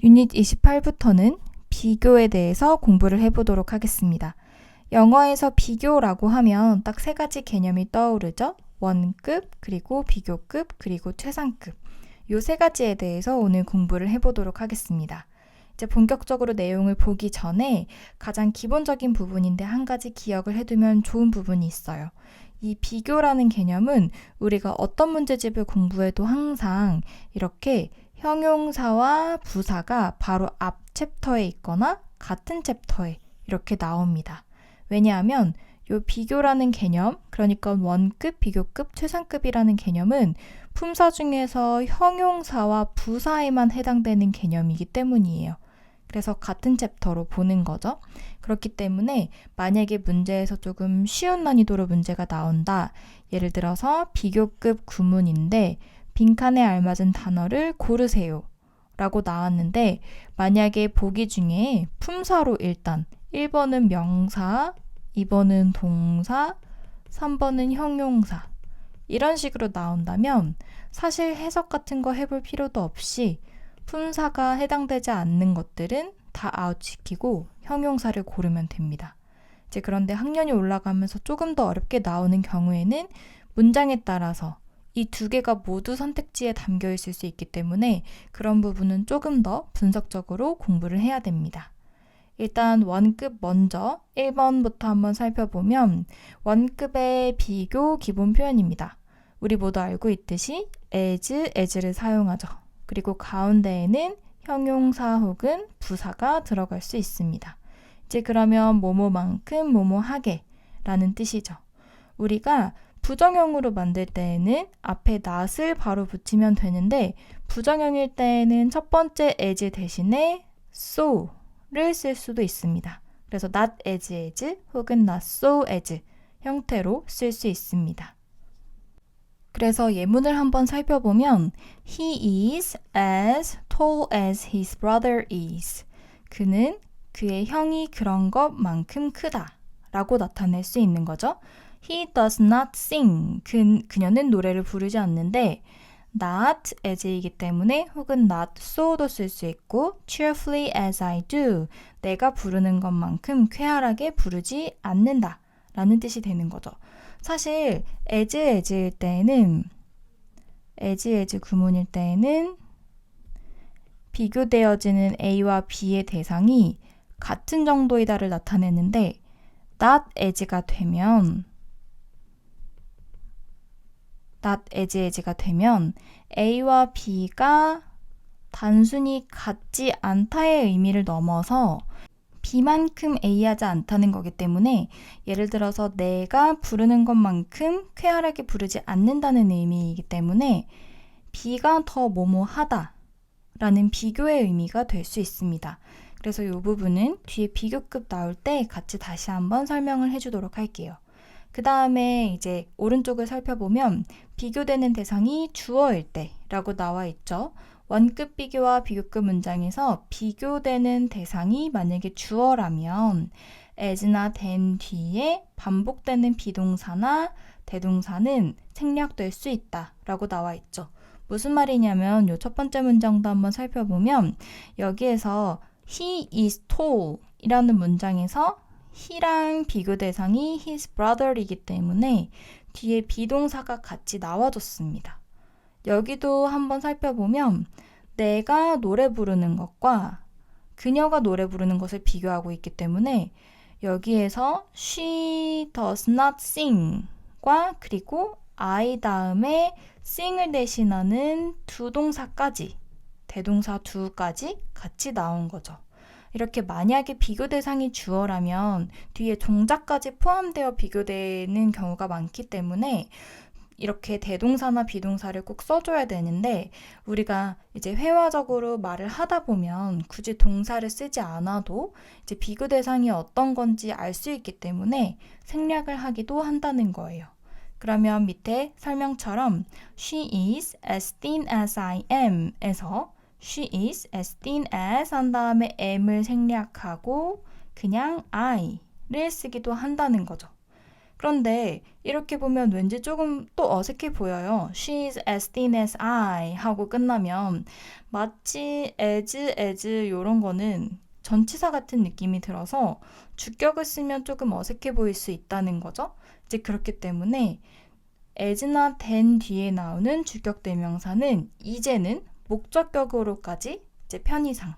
유닛 28부터는 비교에 대해서 공부를 해보도록 하겠습니다. 영어에서 비교라고 하면 딱 세 가지 개념이 떠오르죠? 원급, 그리고 비교급, 그리고 최상급. 요 세 가지에 대해서 오늘 공부를 해보도록 하겠습니다. 이제 본격적으로 내용을 보기 전에 가장 기본적인 부분인데 한 가지 기억을 해두면 좋은 부분이 있어요. 이 비교라는 개념은 우리가 어떤 문제집을 공부해도 항상 이렇게 형용사와 부사가 바로 앞 챕터에 있거나 같은 챕터에 이렇게 나옵니다. 왜냐하면 이 비교라는 개념, 그러니까 원급, 비교급, 최상급이라는 개념은 품사 중에서 형용사와 부사에만 해당되는 개념이기 때문이에요. 그래서 같은 챕터로 보는 거죠. 그렇기 때문에 만약에 문제에서 조금 쉬운 난이도로 문제가 나온다. 예를 들어서 비교급 구문인데 빈칸에 알맞은 단어를 고르세요 라고 나왔는데 만약에 보기 중에 품사로 일단 1번은 명사, 2번은 동사, 3번은 형용사 이런 식으로 나온다면 사실 해석 같은 거 해볼 필요도 없이 품사가 해당되지 않는 것들은 다 아웃시키고 형용사를 고르면 됩니다. 이제 그런데 학년이 올라가면서 조금 더 어렵게 나오는 경우에는 문장에 따라서 이 두 개가 모두 선택지에 담겨 있을 수 있기 때문에 그런 부분은 조금 더 분석적으로 공부를 해야 됩니다. 일단 원급 먼저 1번부터 한번 살펴보면 원급의 비교 기본 표현입니다. 우리 모두 알고 있듯이 as를 사용하죠. 그리고 가운데에는 형용사 혹은 부사가 들어갈 수 있습니다. 이제 그러면 뭐뭐만큼 뭐뭐하게 라는 뜻이죠. 우리가 부정형으로 만들 때에는 앞에 not을 바로 붙이면 되는데 부정형일 때에는 첫 번째 as 대신에 so를 쓸 수도 있습니다. 그래서 not as 혹은 not so as 형태로 쓸 수 있습니다. 그래서 예문을 한번 살펴보면 He is as tall as his brother is. 그는 그의 형이 그런 것만큼 크다 라고 나타낼 수 있는 거죠. He does not sing. 그녀는 노래를 부르지 않는데 not as이기 때문에 혹은 not so도 쓸 수 있고 cheerfully as I do. 내가 부르는 것만큼 쾌활하게 부르지 않는다 라는 뜻이 되는 거죠. 사실 as일 때에는 as 구문일 때에는 비교되어지는 A와 B의 대상이 같은 정도이다를 나타내는데 not as가 되면 A와 B가 단순히 같지 않다의 의미를 넘어서 B만큼 A하지 않다는 거기 때문에 예를 들어서 내가 부르는 것만큼 쾌활하게 부르지 않는다는 의미이기 때문에 B가 더 뭐뭐하다 라는 비교의 의미가 될 수 있습니다. 그래서 이 부분은 뒤에 비교급 나올 때 같이 다시 한번 설명을 해주도록 할게요. 그 다음에 이제 오른쪽을 살펴보면 비교되는 대상이 주어일 때 라고 나와 있죠. 원급 비교와 비교급 문장에서 비교되는 대상이 만약에 주어라면 as나 than 뒤에 반복되는 비동사나 대동사는 생략될 수 있다 라고 나와 있죠. 무슨 말이냐면 이 첫 번째 문장도 한번 살펴보면 여기에서 he is tall 이라는 문장에서 he랑 비교 대상이 his brother이기 때문에 뒤에 비동사가 같이 나와줬습니다. 여기도 한번 살펴보면 내가 노래 부르는 것과 그녀가 노래 부르는 것을 비교하고 있기 때문에 여기에서 she does not sing과 그리고 I 다음에 sing을 대신하는 두 동사까지 대동사 두까지 같이 나온 거죠. 이렇게 만약에 비교 대상이 주어라면 뒤에 동작까지 포함되어 비교되는 경우가 많기 때문에 이렇게 대동사나 비동사를 꼭 써줘야 되는데 우리가 이제 회화적으로 말을 하다 보면 굳이 동사를 쓰지 않아도 이제 비교 대상이 어떤 건지 알 수 있기 때문에 생략을 하기도 한다는 거예요. 그러면 밑에 설명처럼 She is as thin as I am 에서 She is as thin as 한 다음에 am을 생략하고 그냥 I를 쓰기도 한다는 거죠. 그런데 이렇게 보면 왠지 조금 또 어색해 보여요. She's as thin as I 하고 끝나면 마치 as 이런 거는 전치사 같은 느낌이 들어서 주격을 쓰면 조금 어색해 보일 수 있다는 거죠. 이제 그렇기 때문에 as나 than 뒤에 나오는 주격 대명사는 이제는 목적격으로까지 이제 편의상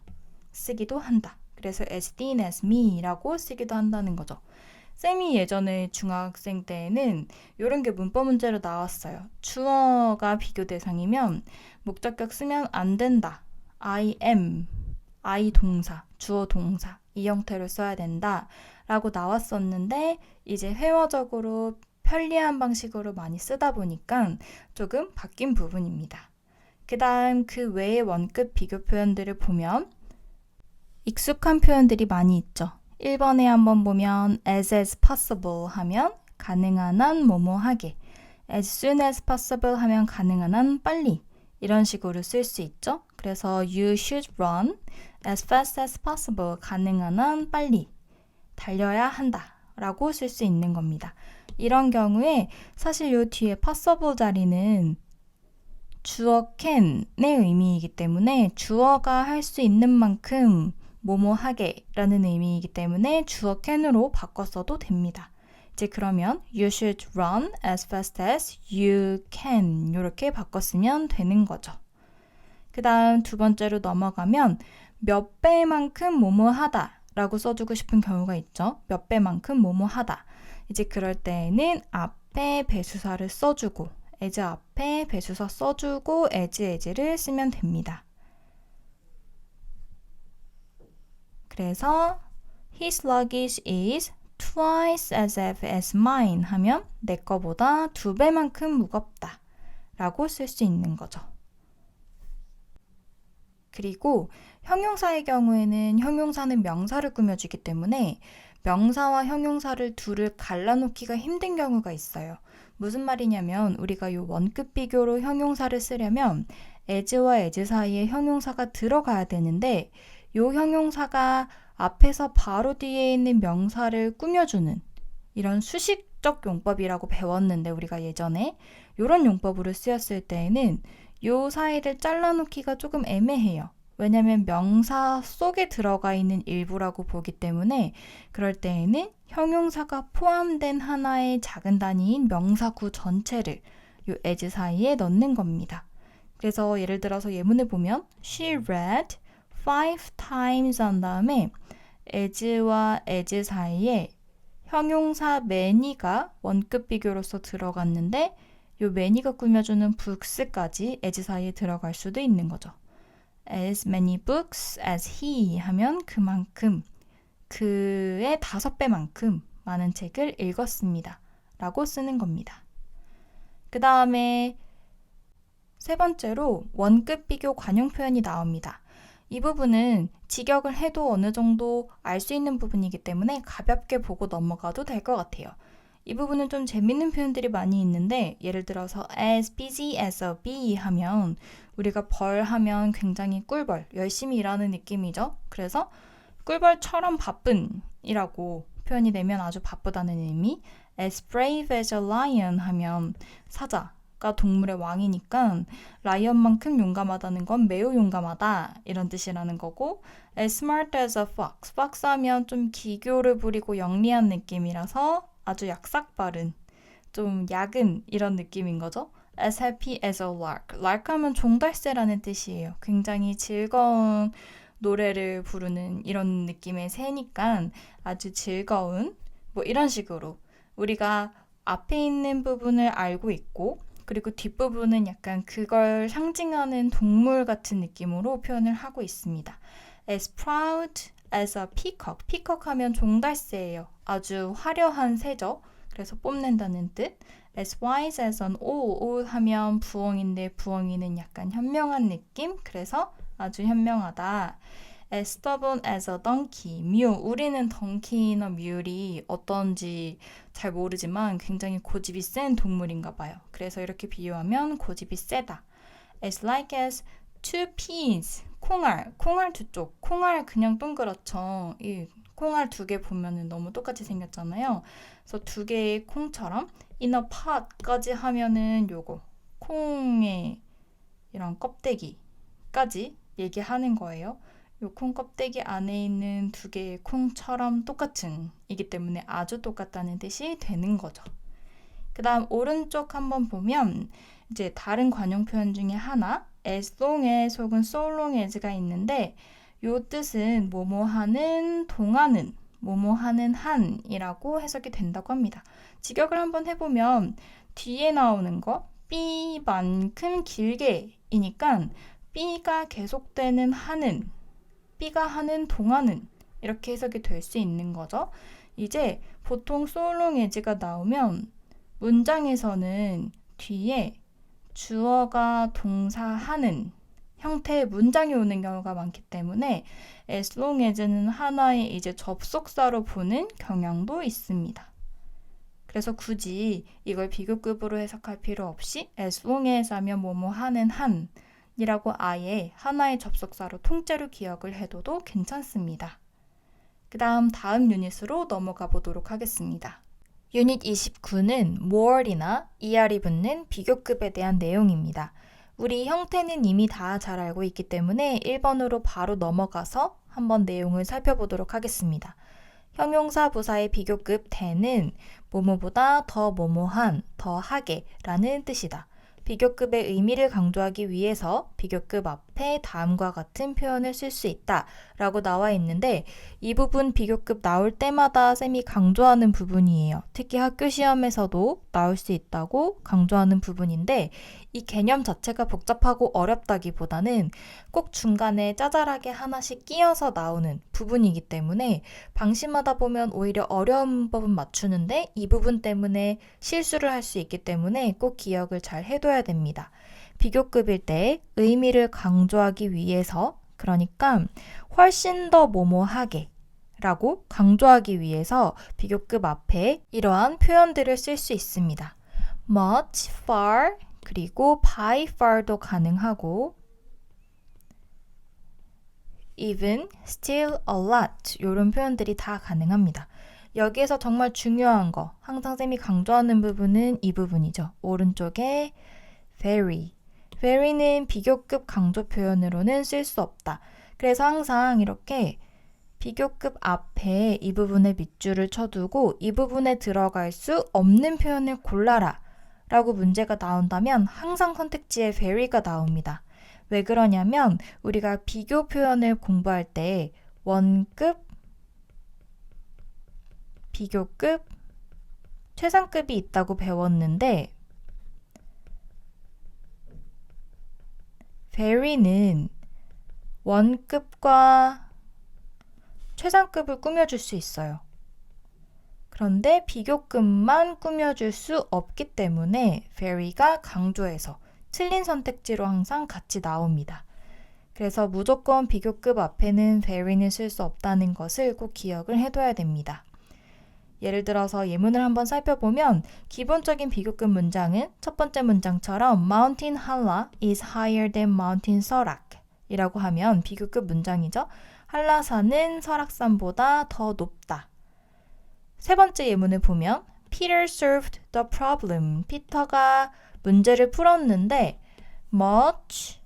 쓰기도 한다. 그래서 as thin as me라고 쓰기도 한다는 거죠. 쌤이 예전에 중학생 때에는 이런 게 문법 문제로 나왔어요. 주어가 비교 대상이면 목적격 쓰면 안 된다. I am, I 동사, 주어 동사 이 형태로 써야 된다 라고 나왔었는데 이제 회화적으로 편리한 방식으로 많이 쓰다 보니까 조금 바뀐 부분입니다. 그 다음 그 외의 원급 비교 표현들을 보면 익숙한 표현들이 많이 있죠. 1번에 한번 보면 as possible 하면 가능한 한 뭐뭐하게, as soon as possible 하면 가능한 한 빨리 이런 식으로 쓸 수 있죠. 그래서 you should run as fast as possible 가능한 한 빨리 달려야 한다 라고 쓸 수 있는 겁니다. 이런 경우에 사실 요 뒤에 possible 자리는 주어 can의 의미이기 때문에 주어가 할 수 있는 만큼 뭐뭐 하게 라는 의미이기 때문에 주어 can으로 바꿨어도 됩니다. 이제 그러면 you should run as fast as you can 이렇게 바꿨으면 되는 거죠. 그 다음 두 번째로 넘어가면 몇 배만큼 뭐뭐 하다 라고 써주고 싶은 경우가 있죠. 몇 배만큼 뭐뭐 하다. 이제 그럴 때에는 앞에 배수사를 써주고 as 앞에 배수사 써주고 as를 쓰면 됩니다. 그래서 his luggage is twice as heavy as mine 하면 내 거보다 2배만큼 무겁다 라고 쓸 수 있는 거죠. 그리고 형용사의 경우에는 형용사는 명사를 꾸며주기 때문에 명사와 형용사를 둘을 갈라놓기가 힘든 경우가 있어요. 무슨 말이냐면 우리가 이 원급 비교로 형용사를 쓰려면 as와 as 사이에 형용사가 들어가야 되는데 이 형용사가 앞에서 바로 뒤에 있는 명사를 꾸며주는 이런 수식적 용법이라고 배웠는데 우리가 예전에 이런 용법으로 쓰였을 때에는 이 사이를 잘라놓기가 조금 애매해요. 왜냐하면 명사 속에 들어가 있는 일부라고 보기 때문에 그럴 때에는 형용사가 포함된 하나의 작은 단위인 명사구 전체를 이 as 사이에 넣는 겁니다. 그래서 예를 들어서 예문을 보면 She read 5 times 한 다음에 as와 as 사이에 형용사 many가 원급 비교로서 들어갔는데 이 many가 꾸며주는 books까지 as 사이에 들어갈 수도 있는 거죠. As many books as he 하면 그만큼 그의 5배만큼 많은 책을 읽었습니다. 라고 쓰는 겁니다. 그 다음에 세 번째로 원급 비교 관용 표현이 나옵니다. 이 부분은 직역을 해도 어느 정도 알 수 있는 부분이기 때문에 가볍게 보고 넘어가도 될 것 같아요. 이 부분은 좀 재밌는 표현들이 많이 있는데 예를 들어서 as busy as a bee 하면 우리가 벌 하면 굉장히 꿀벌, 열심히 일하는 느낌이죠. 그래서 꿀벌처럼 바쁜 이라고 표현이 되면 아주 바쁘다는 의미. as brave as a lion 하면 사자가 동물의 왕이니까 라이언만큼 용감하다는 건 매우 용감하다 이런 뜻이라는 거고 as smart as a fox, fox 하면 좀 기교를 부리고 영리한 느낌이라서 아주 약삭빠른, 좀 야근 이런 느낌인 거죠. as happy as a lark, lark 하면 종달새라는 뜻이에요. 굉장히 즐거운 노래를 부르는 이런 느낌의 새니까 아주 즐거운 뭐 이런 식으로 우리가 앞에 있는 부분을 알고 있고 그리고 뒷부분은 약간 그걸 상징하는 동물 같은 느낌으로 표현을 하고 있습니다. as proud as a peacock, peacock 하면 종달새예요. 아주 화려한 새죠. 그래서 뽐낸다는 뜻. as wise as an owl, owl 하면 부엉인데 부엉이는 약간 현명한 느낌. 그래서 아주 현명하다. as stubborn as a donkey, 뮤. 우리는 덩키나 뮬이 어떤지 잘 모르지만 굉장히 고집이 센 동물인가 봐요. 그래서 이렇게 비유하면 고집이 세다. as like as two peas, 콩알 두 쪽. 콩알 그냥 동그랗죠. 이 콩알 두 개 보면은 너무 똑같이 생겼잖아요. 그래서 두 개의 콩처럼 in a pot까지 하면은 요거 콩의 이런 껍데기까지 얘기하는 거예요. 요 콩 껍데기 안에 있는 두 개의 콩처럼 똑같은 이기 때문에 아주 똑같다는 뜻이 되는 거죠. 그 다음 오른쪽 한번 보면 이제 다른 관용 표현 중에 하나 as long as 혹은 so long as가 있는데 요 뜻은 뭐뭐하는 동안은 뭐뭐하는 한이라고 해석이 된다고 합니다. 직역을 한번 해보면 뒤에 나오는 거 B만큼 길게이니까 B가 계속되는 한은 B가 하는 동안은 이렇게 해석이 될 수 있는 거죠. 이제 보통 so long as가 나오면 문장에서는 뒤에 주어가 동사하는 형태의 문장이 오는 경우가 많기 때문에 as long as는 하나의 이제 접속사로 보는 경향도 있습니다. 그래서 굳이 이걸 비교급으로 해석할 필요 없이 as long as 하면 뭐뭐 하는 한이라고 아예 하나의 접속사로 통째로 기억을 해둬도 괜찮습니다. 그 다음 유닛으로 넘어가 보도록 하겠습니다. 유닛 29는 more이나 er이 붙는 비교급에 대한 내용입니다. 우리 형태는 이미 다 잘 알고 있기 때문에 1번으로 바로 넘어가서 한번 내용을 살펴보도록 하겠습니다. 형용사 부사의 비교급 the는 뭐뭐보다 더 뭐뭐한, 더 하게 라는 뜻이다. 비교급의 의미를 강조하기 위해서 비교급 앞에 다음과 같은 표현을 쓸 수 있다 라고 나와 있는데 이 부분 비교급 나올 때마다 쌤이 강조하는 부분이에요. 특히 학교 시험에서도 나올 수 있다고 강조하는 부분인데 이 개념 자체가 복잡하고 어렵다기보다는 꼭 중간에 짜잘하게 하나씩 끼어서 나오는 부분이기 때문에 방심하다 보면 오히려 어려운 법은 맞추는데 이 부분 때문에 실수를 할 수 있기 때문에 꼭 기억을 잘 해둬야 됩니다. 비교급일 때 의미를 강조하기 위해서 그러니까 훨씬 더 뭐뭐하게 라고 강조하기 위해서 비교급 앞에 이러한 표현들을 쓸 수 있습니다. much, far, 그리고 by far도 가능하고 even, still, a lot 이런 표현들이 다 가능합니다. 여기에서 정말 중요한 거 항상 쌤이 강조하는 부분은 이 부분이죠. 오른쪽에 very. very는 비교급 강조 표현으로는 쓸 수 없다. 그래서 항상 이렇게 비교급 앞에 이 부분에 밑줄을 쳐두고 이 부분에 들어갈 수 없는 표현을 골라라 라고 문제가 나온다면 항상 선택지에 very가 나옵니다. 왜 그러냐면 우리가 비교 표현을 공부할 때 원급, 비교급, 최상급이 있다고 배웠는데 very는 원급과 최상급을 꾸며줄 수 있어요. 그런데 비교급만 꾸며줄 수 없기 때문에 very가 강조해서 틀린 선택지로 항상 같이 나옵니다. 그래서 무조건 비교급 앞에는 very는 쓸 수 없다는 것을 꼭 기억을 해둬야 됩니다. 예를 들어서 예문을 한번 살펴보면 기본적인 비교급 문장은 첫 번째 문장처럼 Mountain Hala is higher than Mountain Sorak 이라고 하면 비교급 문장이죠. 한라산은 설악산보다 더 높다. 세 번째 예문을 보면 Peter solved the problem. 피터가 문제를 풀었는데 much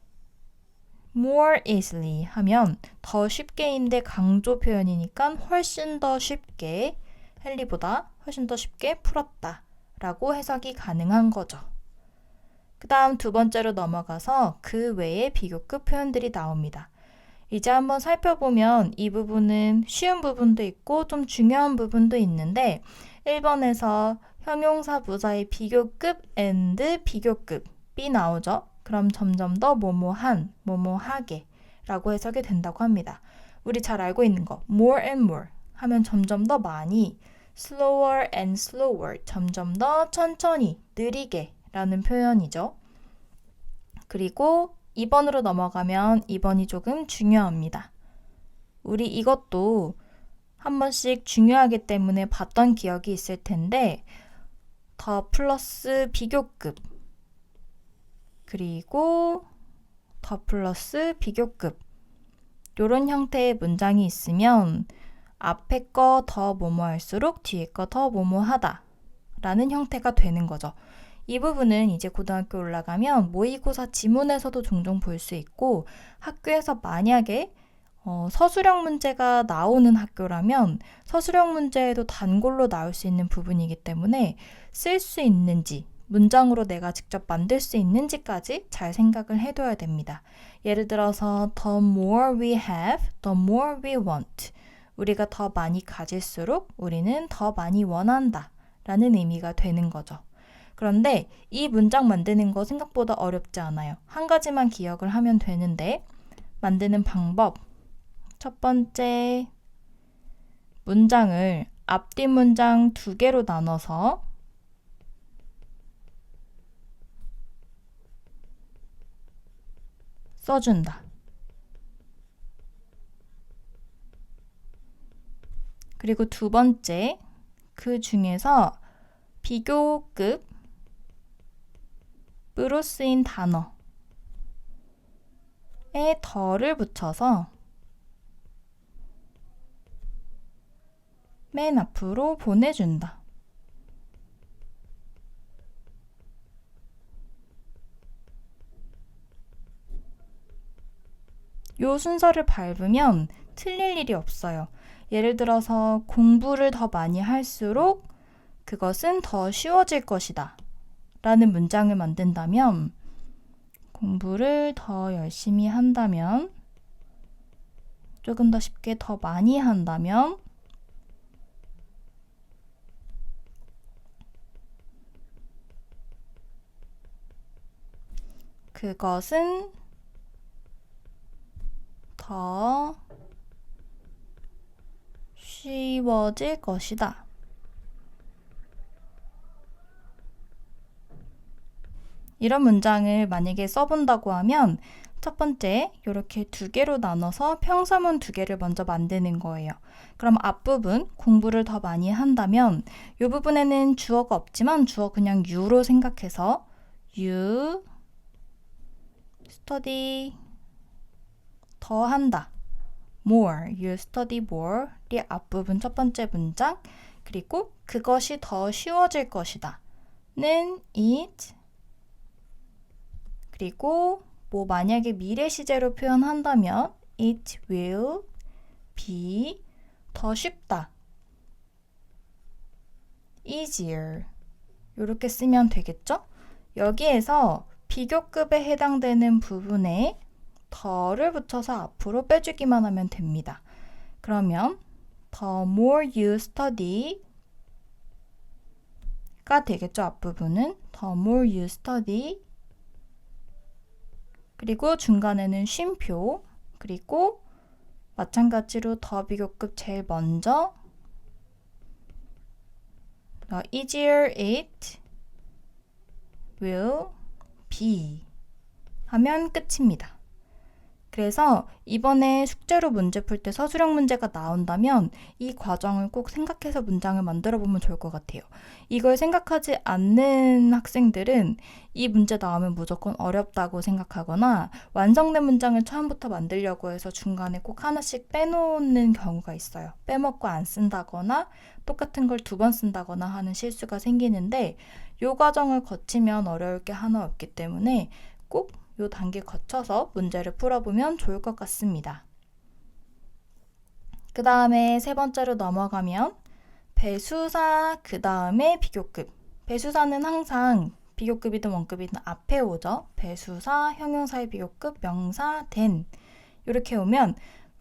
more easily 하면 더 쉽게인데 강조 표현이니까 훨씬 더 쉽게 헨리보다 훨씬 더 쉽게 풀었다 라고 해석이 가능한 거죠. 그 다음 두 번째로 넘어가서 그 외의 비교급 표현들이 나옵니다. 이제 한번 살펴보면 이 부분은 쉬운 부분도 있고 좀 중요한 부분도 있는데 1번에서 형용사 부사의 비교급 and 비교급이 나오죠. 그럼 점점 더 뭐뭐한, 뭐뭐하게 라고 해석이 된다고 합니다. 우리 잘 알고 있는 거 more and more 하면 점점 더 많이 slower and slower 점점 더 천천히, 느리게 라는 표현이죠. 그리고 2번으로 넘어가면 2번이 조금 중요합니다. 우리 이것도 한 번씩 중요하기 때문에 봤던 기억이 있을 텐데 더 플러스 비교급 그리고 더 플러스 비교급 이런 형태의 문장이 있으면 앞에 거 더 뭐뭐 할수록 뒤에 거 더 뭐뭐 하다 라는 형태가 되는 거죠. 이 부분은 이제 고등학교 올라가면 모의고사 지문에서도 종종 볼 수 있고 학교에서 만약에 서술형 문제가 나오는 학교라면 서술형 문제에도 단골로 나올 수 있는 부분이기 때문에 쓸 수 있는지 문장으로 내가 직접 만들 수 있는지까지 잘 생각을 해둬야 됩니다. 예를 들어서 the more we have, the more we want. 우리가 더 많이 가질수록 우리는 더 많이 원한다 라는 의미가 되는 거죠. 그런데 이 문장 만드는 거 생각보다 어렵지 않아요. 한 가지만 기억을 하면 되는데 만드는 방법 첫 번째 문장을 앞뒤 문장 2개로 나눠서 써준다. 그리고 두 번째, 그 중에서 비교급으로 쓰인 단어에 더를 붙여서 맨 앞으로 보내준다. 요 순서를 밟으면 틀릴 일이 없어요. 예를 들어서 공부를 더 많이 할수록 그것은 더 쉬워질 것이다 라는 문장을 만든다면 공부를 더 열심히 한다면 조금 더 쉽게 더 많이 한다면 그것은 더 쉬워질 것이다. 이런 문장을 만약에 써본다고 하면 첫 번째, 이렇게 2개로 나눠서 평서문 2개를 먼저 만드는 거예요. 그럼 앞부분, 공부를 더 많이 한다면 이 부분에는 주어가 없지만 주어 그냥 you로 생각해서 you study 더 한다. more, you study more 이 앞부분 첫 번째 문장 그리고 그것이 더 쉬워질 것이다 는 it 그리고 뭐 만약에 미래 시제로 표현한다면 it will be 더 쉽다 easier 이렇게 쓰면 되겠죠? 여기에서 비교급에 해당되는 부분에 더를 붙여서 앞으로 빼주기만 하면 됩니다. 그러면 the more you study 가 되겠죠. 앞부분은 the more you study 그리고 중간에는 쉼표 그리고 마찬가지로 더 비교급 제일 먼저 the easier it will be 하면 끝입니다. 그래서 이번에 숙제로 문제 풀 때 서술형 문제가 나온다면 이 과정을 꼭 생각해서 문장을 만들어 보면 좋을 것 같아요. 이걸 생각하지 않는 학생들은 이 문제 나오면 무조건 어렵다고 생각하거나 완성된 문장을 처음부터 만들려고 해서 중간에 꼭 하나씩 빼놓는 경우가 있어요. 빼먹고 안 쓴다거나 똑같은 걸 2번 쓴다거나 하는 실수가 생기는데 이 과정을 거치면 어려울 게 하나 없기 때문에 꼭 이 단계 거쳐서 문제를 풀어보면 좋을 것 같습니다. 그 다음에 세 번째로 넘어가면 배수사 그 다음에 비교급. 배수사는 항상 비교급이든 원급이든 앞에 오죠. 배수사, 형용사의 비교급, 명사, 된 이렇게 오면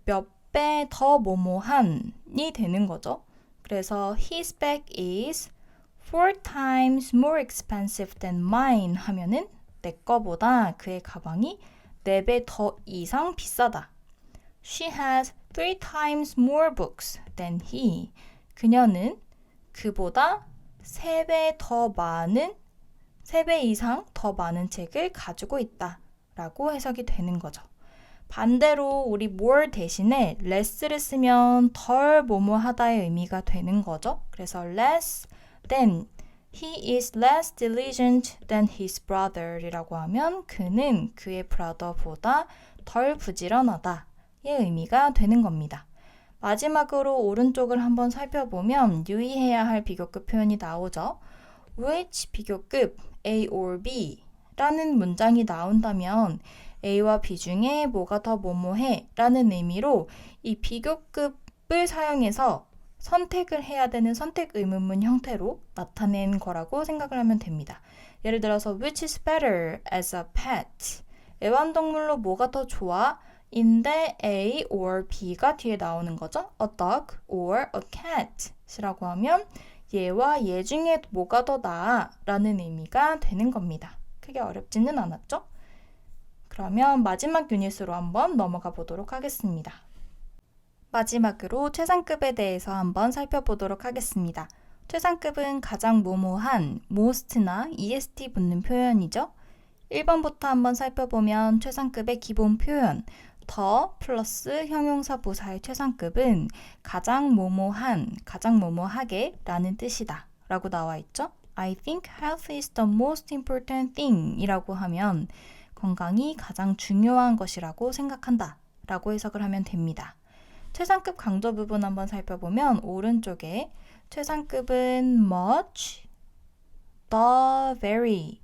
몇 배 더 뭐뭐한이 되는 거죠. 그래서 his bag is 4 times more expensive than mine 하면은 내 거보다 그의 가방이 4배 더 이상 비싸다. She has 3 times more books than he. 그녀는 그보다 3배 이상 더 많은 책을 가지고 있다. 라고 해석이 되는 거죠. 반대로 우리 more 대신에 less를 쓰면 덜 뭐뭐하다의 의미가 되는 거죠. 그래서 less than He is less diligent than his brother 이라고 하면 그는 그의 brother보다 덜 부지런하다의 의미가 되는 겁니다. 마지막으로 오른쪽을 한번 살펴보면 유의해야 할 비교급 표현이 나오죠. which 비교급 A or B 라는 문장이 나온다면 A와 B 중에 뭐가 더 뭐뭐해 라는 의미로 이 비교급을 사용해서 선택을 해야 되는 선택 의문문 형태로 나타낸 거라고 생각을 하면 됩니다. 예를 들어서 which is better as a pet? 애완동물로 뭐가 더 좋아? 인데 A or B가 뒤에 나오는 거죠. A dog or a cat 이라고 하면 얘와 얘 중에 뭐가 더 나아? 라는 의미가 되는 겁니다. 크게 어렵지는 않았죠? 그러면 마지막 유닛으로 한번 넘어가 보도록 하겠습니다. 마지막으로 최상급에 대해서 한번 살펴보도록 하겠습니다. 최상급은 가장 모모한 most나 est 붙는 표현이죠. 1번부터 한번 살펴보면 최상급의 기본 표현 더 플러스 형용사 부사의 최상급은 가장 모모한, 가장 모모하게 라는 뜻이다 라고 나와 있죠. I think health is the most important thing 이라고 하면 건강이 가장 중요한 것이라고 생각한다 라고 해석을 하면 됩니다. 최상급 강조 부분 한번 살펴보면 오른쪽에 최상급은 much, the, very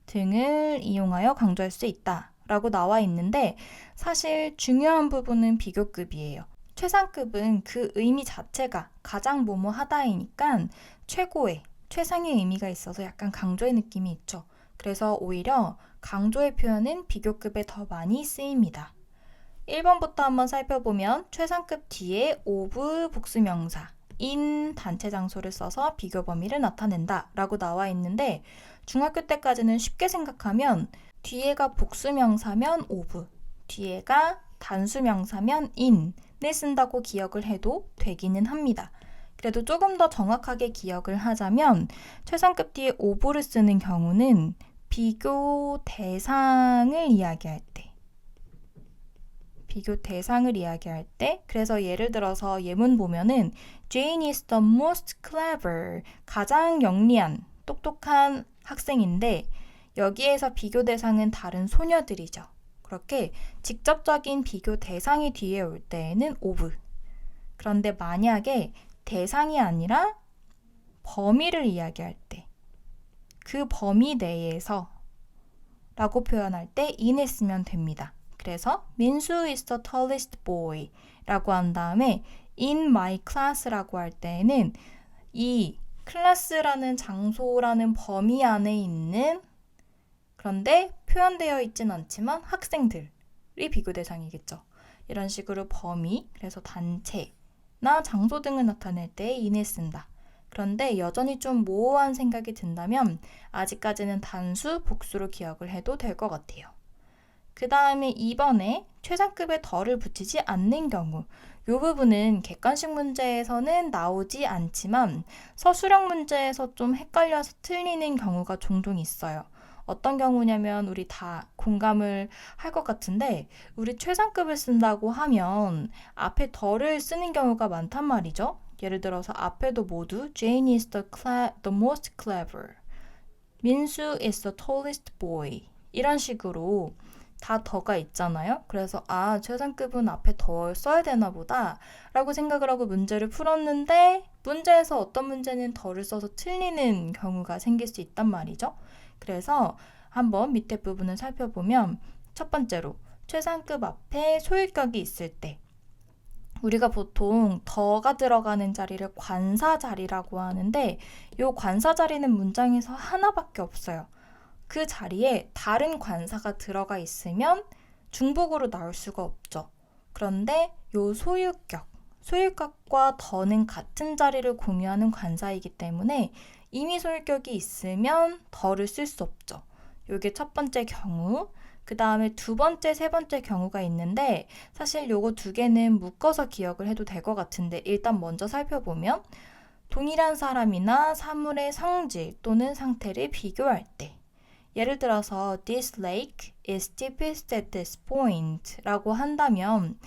등을 이용하여 강조할 수 있다 라고 나와 있는데 사실 중요한 부분은 비교급이에요. 최상급은 그 의미 자체가 가장 뭐뭐하다이니까 최고의, 최상의 의미가 있어서 약간 강조의 느낌이 있죠. 그래서 오히려 강조의 표현은 비교급에 더 많이 쓰입니다. 1번부터 한번 살펴보면 최상급 뒤에 of 복수명사 in 단체 장소를 써서 비교 범위를 나타낸다 라고 나와 있는데 중학교 때까지는 쉽게 생각하면 뒤에가 복수명사면 of, 뒤에가 단수명사면 in을 쓴다고 기억을 해도 되기는 합니다. 그래도 조금 더 정확하게 기억을 하자면 최상급 뒤에 of를 쓰는 경우는 비교 대상을 이야기할 때 그래서 예를 들어서 예문 보면은 Jane is the most clever 가장 영리한 똑똑한 학생인데 여기에서 비교 대상은 다른 소녀들이죠. 그렇게 직접적인 비교 대상이 뒤에 올 때에는 of 그런데 만약에 대상이 아니라 범위를 이야기할 때 그 범위 내에서 라고 표현할 때 in을 쓰면 됩니다. 그래서 민수 is the tallest boy 라고 한 다음에 in my class라고 할 때에는 이 클래스라는 장소라는 범위 안에 있는 그런데 표현되어 있진 않지만 학생들이 비교 대상이겠죠. 이런 식으로 범위, 그래서 단체나 장소 등을 나타낼 때 in을 쓴다. 그런데 여전히 좀 모호한 생각이 든다면 아직까지는 단수, 복수로 기억을 해도 될 것 같아요. 그 다음에 2번에 최상급에 덜을 붙이지 않는 경우 이 부분은 객관식 문제에서는 나오지 않지만 서술형 문제에서 좀 헷갈려서 틀리는 경우가 종종 있어요. 어떤 경우냐면 우리 다 공감을 할 것 같은데 우리 최상급을 쓴다고 하면 앞에 덜을 쓰는 경우가 많단 말이죠. 예를 들어서 앞에도 모두 Jane is the most clever, 민수 is the tallest boy 이런 식으로 다 더가 있잖아요. 그래서 최상급은 앞에 더 써야 되나 보다 라고 생각을 하고 문제를 풀었는데 문제에서 어떤 문제는 더를 써서 틀리는 경우가 생길 수 있단 말이죠. 그래서 한번 밑에 부분을 살펴보면 첫 번째로 최상급 앞에 소유격이 있을 때 우리가 보통 더가 들어가는 자리를 관사 자리라고 하는데 이 관사 자리는 문장에서 하나밖에 없어요. 그 자리에 다른 관사가 들어가 있으면 중복으로 나올 수가 없죠. 그런데 이 소유격과 더는 같은 자리를 공유하는 관사이기 때문에 이미 소유격이 있으면 더를 쓸 수 없죠. 이게 첫 번째 경우. 그 다음에 두 번째, 세 번째 경우가 있는데 사실 요거 두 개는 묶어서 기억을 해도 될 것 같은데 일단 먼저 살펴보면 동일한 사람이나 사물의 성질 또는 상태를 비교할 때 예를 들어서 This lake is deepest at this point 라고 한다면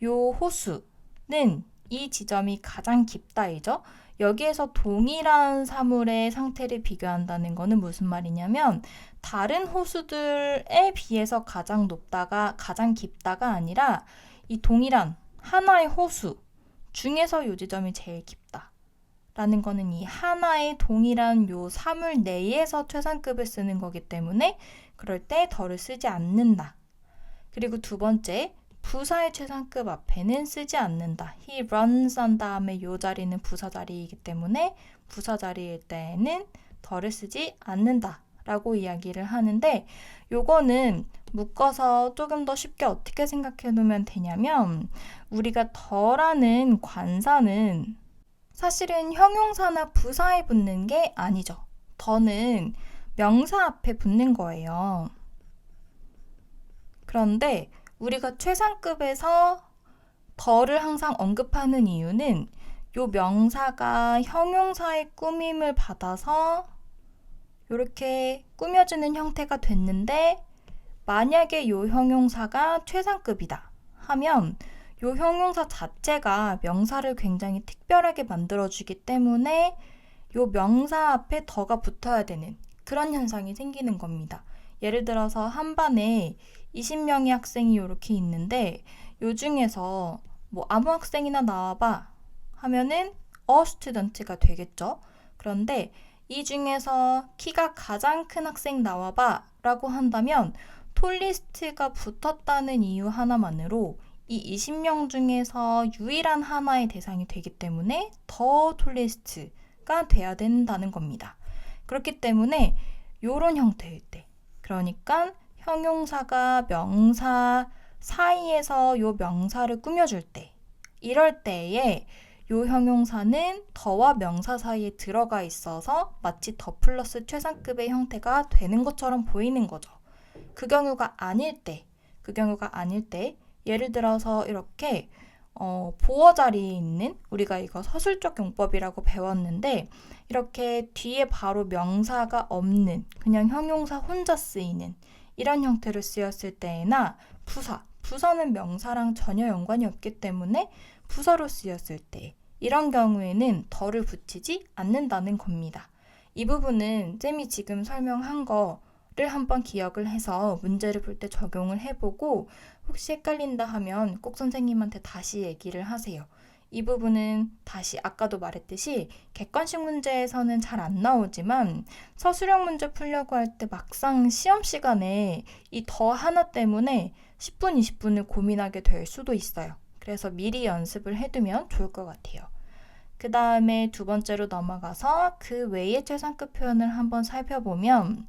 요 호수는 이 지점이 가장 깊다이죠. 여기에서 동일한 사물의 상태를 비교한다는 거는 무슨 말이냐면 다른 호수들에 비해서 가장 높다가 가장 깊다가 아니라 이 동일한 하나의 호수 중에서 요 지점이 제일 깊다. 라는 거는 이 하나의 동일한 요 사물 내에서 최상급을 쓰는 거기 때문에 그럴 때 더를 쓰지 않는다. 그리고 두 번째, 부사의 최상급 앞에는 쓰지 않는다. He runs 한 다음에 요 자리는 부사 자리이기 때문에 부사 자리일 때에는 더를 쓰지 않는다 라고 이야기를 하는데 요거는 묶어서 조금 더 쉽게 어떻게 생각해 놓으면 되냐면 우리가 더라는 관사는 사실은 형용사나 부사에 붙는 게 아니죠. 더는 명사 앞에 붙는 거예요. 그런데 우리가 최상급에서 더를 항상 언급하는 이유는 요 명사가 형용사의 꾸밈을 받아서 이렇게 꾸며지는 형태가 됐는데 만약에 요 형용사가 최상급이다 하면 요 형용사 자체가 명사를 굉장히 특별하게 만들어주기 때문에 요 명사 앞에 더가 붙어야 되는 그런 현상이 생기는 겁니다. 예를 들어서 한 반에 20명의 학생이 이렇게 있는데 요 중에서 뭐 아무 학생이나 나와봐 하면은 a student가 되겠죠. 그런데 이 중에서 키가 가장 큰 학생 나와봐 라고 한다면 톨리스트가 붙었다는 이유 하나만으로 이 20명 중에서 유일한 하나의 대상이 되기 때문에 더 톨리스트가 돼야 된다는 겁니다. 그렇기 때문에 이런 형태일 때, 그러니까 형용사가 명사 사이에서 요 명사를 꾸며줄 때, 이럴 때에 요 형용사는 더와 명사 사이에 들어가 있어서 마치 더 플러스 최상급의 형태가 되는 것처럼 보이는 거죠. 그 경우가 아닐 때, 예를 들어서 이렇게 보어 자리에 있는 우리가 이거 서술적 용법이라고 배웠는데 이렇게 뒤에 바로 명사가 없는 그냥 형용사 혼자 쓰이는 이런 형태로 쓰였을 때나 부사는 명사랑 전혀 연관이 없기 때문에 부사로 쓰였을 때 이런 경우에는 더를 붙이지 않는다는 겁니다. 이 부분은 쌤이 지금 설명한 거를 한번 기억을 해서 문제를 볼 때 적용을 해보고 혹시 헷갈린다 하면 꼭 선생님한테 다시 얘기를 하세요. 이 부분은 다시 아까도 말했듯이 객관식 문제에서는 잘 안 나오지만 서술형 문제 풀려고 할 때 막상 시험 시간에 이 더 하나 때문에 10분, 20분을 고민하게 될 수도 있어요. 그래서 미리 연습을 해두면 좋을 것 같아요. 그 다음에 두 번째로 넘어가서 그 외의 최상급 표현을 한번 살펴보면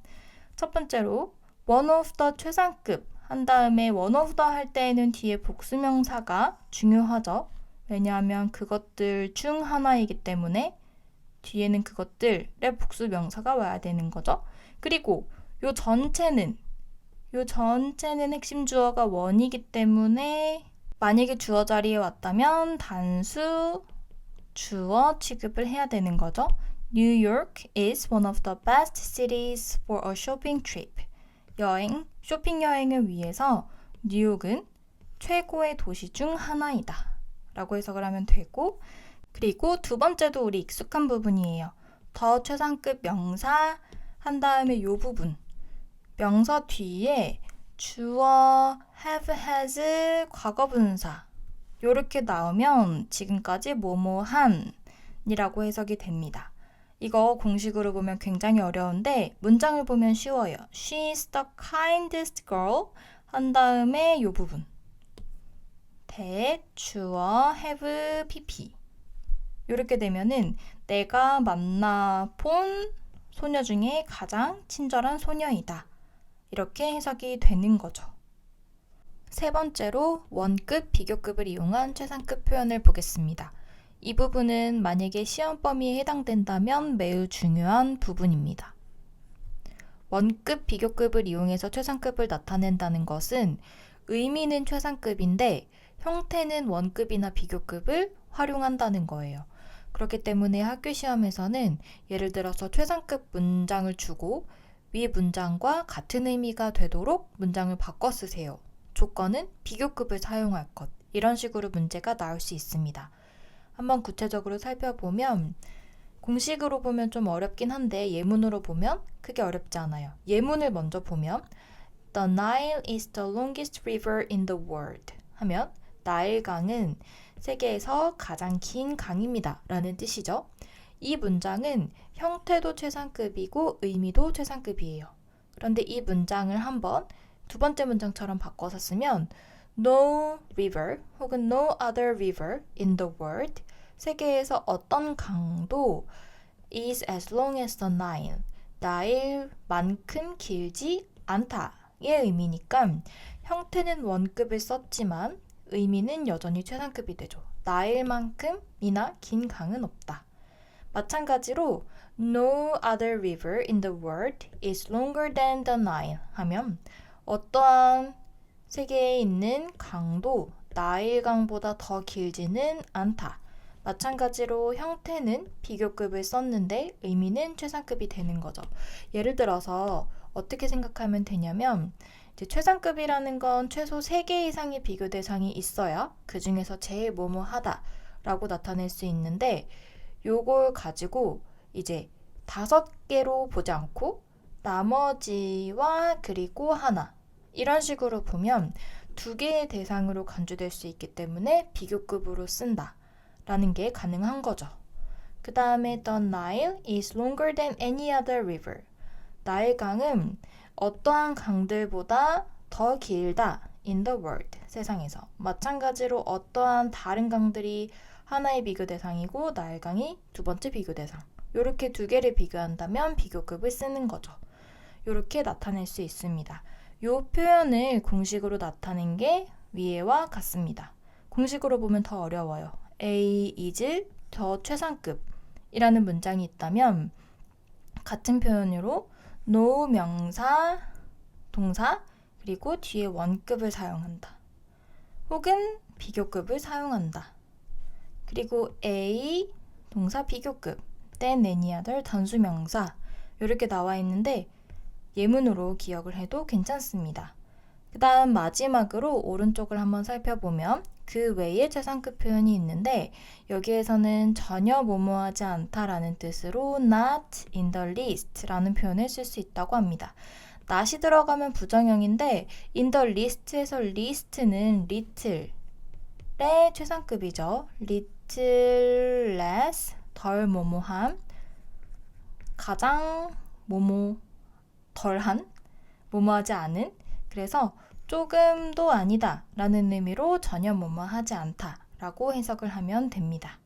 첫 번째로 one of the 최상급 한 다음에 one of the 할 때에는 뒤에 복수명사가 중요하죠. 왜냐하면 그것들 중 하나이기 때문에 뒤에는 그것들의 복수명사가 와야 되는 거죠. 그리고 요 전체는 핵심 주어가 one이기 때문에 만약에 주어 자리에 왔다면 단수 주어 취급을 해야 되는 거죠. New York is one of the best cities for a shopping trip. 쇼핑 여행을 위해서 뉴욕은 최고의 도시 중 하나이다. 라고 해석을 하면 되고 그리고 두 번째도 우리 익숙한 부분이에요. 더 최상급 명사 한 다음에 요 부분 명사 뒤에 주어, have, has, 과거분사 요렇게 나오면 지금까지 뭐뭐한 이라고 해석이 됩니다. 이거 공식으로 보면 굉장히 어려운데 문장을 보면 쉬워요. She's the kindest girl 한 다음에 요 부분 주어, have, pp 이렇게 되면은 내가 만나본 소녀 중에 가장 친절한 소녀이다. 이렇게 해석이 되는 거죠. 세 번째로 원급, 비교급을 이용한 최상급 표현을 보겠습니다. 이 부분은 만약에 시험 범위에 해당된다면 매우 중요한 부분입니다. 원급, 비교급을 이용해서 최상급을 나타낸다는 것은 의미는 최상급인데 형태는 원급이나 비교급을 활용한다는 거예요. 그렇기 때문에 학교 시험에서는 예를 들어서 최상급 문장을 주고 위 문장과 같은 의미가 되도록 문장을 바꿔 쓰세요. 조건은 비교급을 사용할 것. 이런 식으로 문제가 나올 수 있습니다. 한번 구체적으로 살펴보면 공식으로 보면 좀 어렵긴 한데 예문으로 보면 크게 어렵지 않아요. 예문을 먼저 보면 The Nile is the longest river in the world 하면 나일강은 세계에서 가장 긴 강입니다 라는 뜻이죠. 이 문장은 형태도 최상급이고 의미도 최상급이에요. 그런데 이 문장을 한번 두 번째 문장처럼 바꿔서 쓰면 No river 혹은 no other river in the world, 세계에서 어떤 강도 is as long as the Nile, 나일만큼 길지 않다의 의미니까 형태는 원급을 썼지만 의미는 여전히 최상급이 되죠. 나일만큼이나 긴 강은 없다. 마찬가지로 No other river in the world is longer than the Nile 하면 어떠한 세계에 있는 강도 나일강보다 더 길지는 않다. 마찬가지로 형태는 비교급을 썼는데 의미는 최상급이 되는 거죠. 예를 들어서 어떻게 생각하면 되냐면 이제 최상급이라는 건 최소 3개 이상의 비교 대상이 있어야 그 중에서 제일 뭐뭐하다 라고 나타낼 수 있는데 요걸 가지고 이제 5개로 보지 않고 나머지와 그리고 하나 이런 식으로 보면 2개의 대상으로 간주될 수 있기 때문에 비교급으로 쓴다 라는 게 가능한 거죠. 그 다음에 The Nile is longer than any other river. 나일강은 어떠한 강들보다 더 길다 in the world, 세상에서. 마찬가지로 어떠한 다른 강들이 하나의 비교 대상이고 나일강이 두 번째 비교 대상. 이렇게 2개를 비교한다면 비교급을 쓰는 거죠. 이렇게 나타낼 수 있습니다. 이 표현을 공식으로 나타낸 게 위에와 같습니다. 공식으로 보면 더 어려워요. A is 더 최상급이라는 문장이 있다면 같은 표현으로 no 명사, 동사, 그리고 뒤에 원급을 사용한다. 혹은 비교급을 사용한다. 그리고 A, 동사 비교급, than any other 단수명사 이렇게 나와 있는데 예문으로 기억을 해도 괜찮습니다. 그 다음 마지막으로 오른쪽을 한번 살펴보면 그 외에 최상급 표현이 있는데 여기에서는 전혀 뭐뭐하지 않다라는 뜻으로 not in the least 라는 표현을 쓸 수 있다고 합니다. not이 들어가면 부정형인데 in the list에서 list는 little의 최상급이죠. little less, 덜 뭐뭐함, 가장 덜한, 뭐뭐하지 않은, 그래서 조금도 아니다 라는 의미로 전혀 뭐뭐하지 않다 라고 해석을 하면 됩니다.